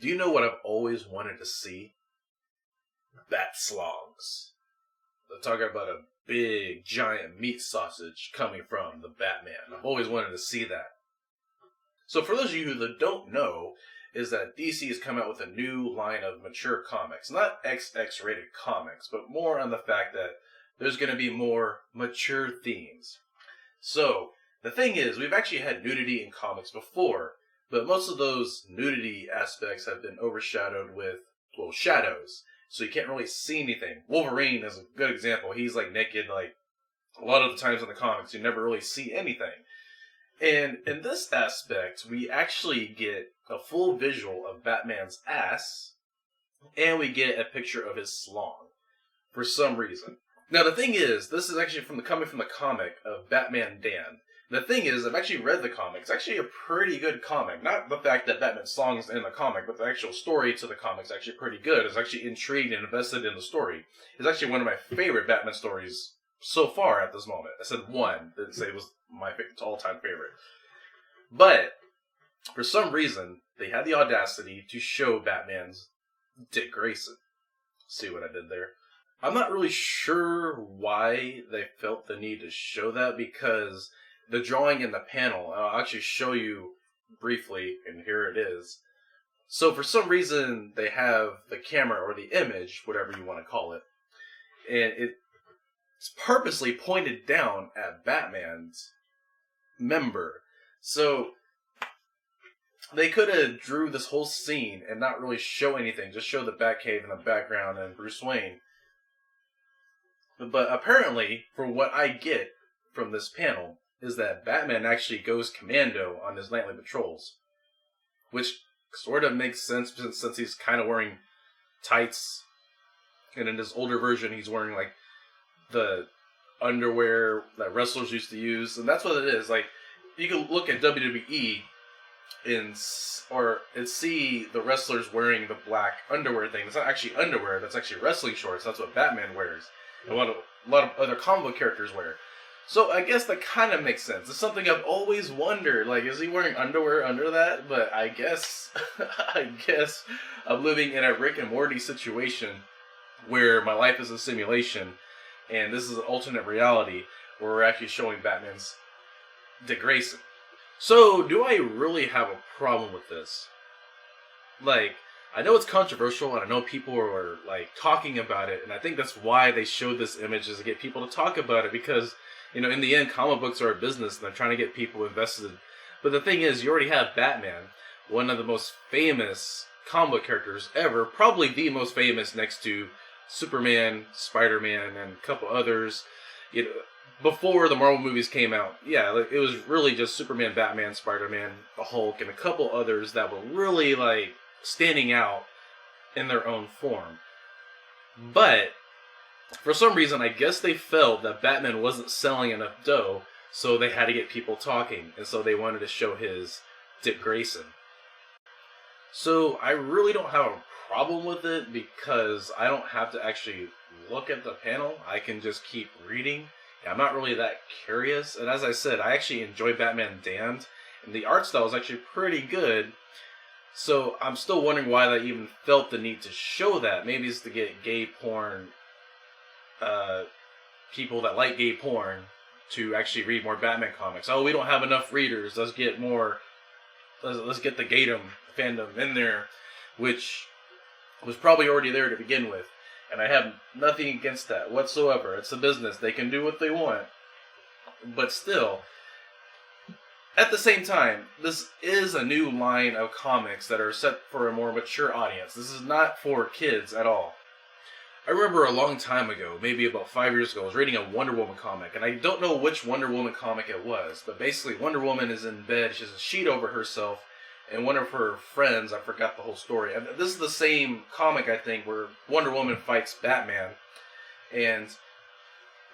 Do you know what I've always wanted to see? Bat slogs. They're talking about a big, giant meat sausage coming from the Batman. I've always wanted to see that. So for those of you that don't know, is that DC has come out with a new line of mature comics. Not XX rated comics, but more on the fact that there's going to be more mature themes. So, the thing is, we've actually had nudity in comics before, but most of those nudity aspects have been overshadowed with, well, shadows. So you can't really see anything. Wolverine is a good example. He's like naked, like, a lot of the times in the comics, you never really see anything. And in this aspect, we actually get a full visual of Batman's ass, and we get a picture of his slong, for some reason. Now the thing is, this is actually coming from the comic of Batman Dan. The thing is, I've actually read the comic. It's actually a pretty good comic. Not the fact that Batman's slong is in the comic, but the actual story to the comic is actually pretty good. It's actually intrigued and invested in the story. It's actually one of my favorite Batman stories so far at this moment. I said one. Didn't say it was my all-time favorite. But, for some reason, they had the audacity to show Batman's Dick Grayson. See what I did there? I'm not really sure why they felt the need to show that, because the drawing in the panel, I'll actually show you briefly, and here it is. So for some reason, they have the camera, or the image, whatever you want to call it, and it's purposely pointed down at Batman's member. So they could have drew this whole scene and not really show anything, just show the Batcave in the background and Bruce Wayne. But apparently, from what I get from this panel, is that Batman actually goes commando on his nightly patrols. Which sort of makes sense since he's kind of wearing tights. And in this older version, he's wearing like the underwear that wrestlers used to use. And that's what it is. Like, you can look at WWE and see the wrestlers wearing the black underwear thing. It's not actually underwear, that's actually wrestling shorts. That's what Batman wears. And what a lot of other comic book characters wear. So I guess that kind of makes sense. It's something I've always wondered. Like, is he wearing underwear under that? But I guess I'm living in a Rick and Morty situation where my life is a simulation, and this is an alternate reality where we're actually showing Batman's Dick Grayson. So, do I really have a problem with this? Like, I know it's controversial, and I know people are, like, talking about it, and I think that's why they showed this image, is to get people to talk about it, because, you know, in the end, comic books are a business, and they're trying to get people invested. But the thing is, you already have Batman, one of the most famous comic book characters ever, probably the most famous next to Superman, Spider-Man, and a couple others. You know, before the Marvel movies came out, yeah, like, it was really just Superman, Batman, Spider-Man, the Hulk, and a couple others that were really, like, standing out in their own form. But for some reason, I guess they felt that Batman wasn't selling enough dough, so they had to get people talking, and so they wanted to show his Dick Grayson. So I really don't have a problem with it, because I don't have to actually look at the panel. I can just keep reading. I'm not really that curious, and as I said, I actually enjoy Batman Damned, and the art style is actually pretty good. So I'm still wondering why they even felt the need to show that. Maybe it's to get gay porn, people that like gay porn, to actually read more Batman comics. Oh, we don't have enough readers. Let's get more. Let's get the Gaydom fandom in there, which was probably already there to begin with. And I have nothing against that whatsoever. It's a business. They can do what they want. But still, at the same time, this is a new line of comics that are set for a more mature audience. This is not for kids at all. I remember a long time ago, maybe about 5 years ago, I was reading a Wonder Woman comic, and I don't know which Wonder Woman comic it was, but basically Wonder Woman is in bed, she has a sheet over herself, and one of her friends, I forgot the whole story, and this is the same comic, I think, where Wonder Woman fights Batman, and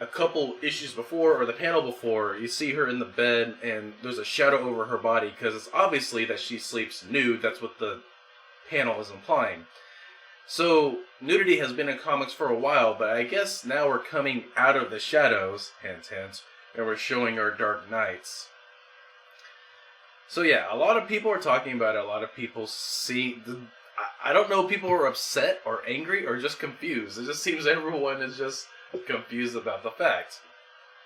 a couple issues before, or the panel before, you see her in the bed, and there's a shadow over her body, because it's obviously that she sleeps nude. That's what the panel is implying. So, nudity has been in comics for a while, but I guess now we're coming out of the shadows, hint, hint, and we're showing our dark nights. So yeah, a lot of people are talking about it, a lot of people see, I don't know if people are upset or angry or just confused. It just seems everyone is just confused about the fact.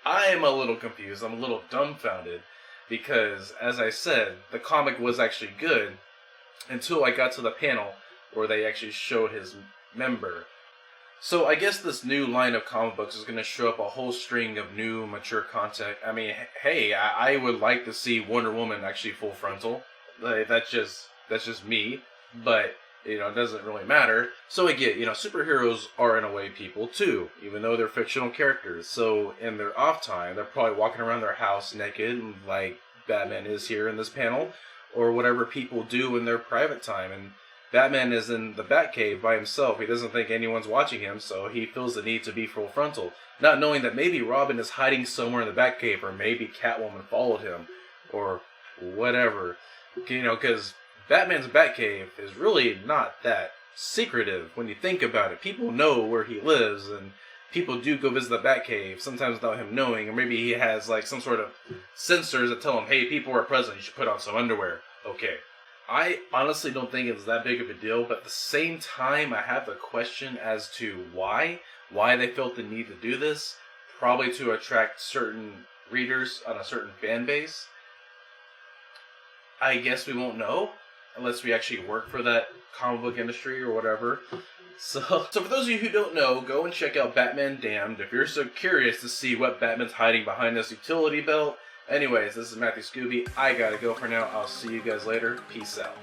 I am a little confused. I'm a little dumbfounded because, as I said, the comic was actually good until I got to the panel where they actually showed his member. So I guess this new line of comic books is going to show up a whole string of new, mature content. I mean, hey, I would like to see Wonder Woman actually full frontal. Like, that's just me. But, you know, it doesn't really matter. So I get, you know, superheroes are in a way people too, even though they're fictional characters. So in their off time, they're probably walking around their house naked, like Batman is here in this panel, or whatever people do in their private time. And Batman is in the Batcave by himself. He doesn't think anyone's watching him, so he feels the need to be full frontal. Not knowing that maybe Robin is hiding somewhere in the Batcave, or maybe Catwoman followed him, or whatever. You know, because Batman's Batcave is really not that secretive when you think about it. People know where he lives, and people do go visit the Batcave, sometimes without him knowing, or maybe he has like some sort of sensors that tell him, hey, people are present, you should put on some underwear. Okay. I honestly don't think it's that big of a deal, but at the same time, I have a question as to why they felt the need to do this. Probably to attract certain readers on a certain fan base. I guess we won't know unless we actually work for that comic book industry or whatever. So for those of you who don't know, go and check out Batman Damned if you're so curious to see what Batman's hiding behind this utility belt. Anyways, this is Matthew Scooby. I gotta go for now. I'll see you guys later. Peace out.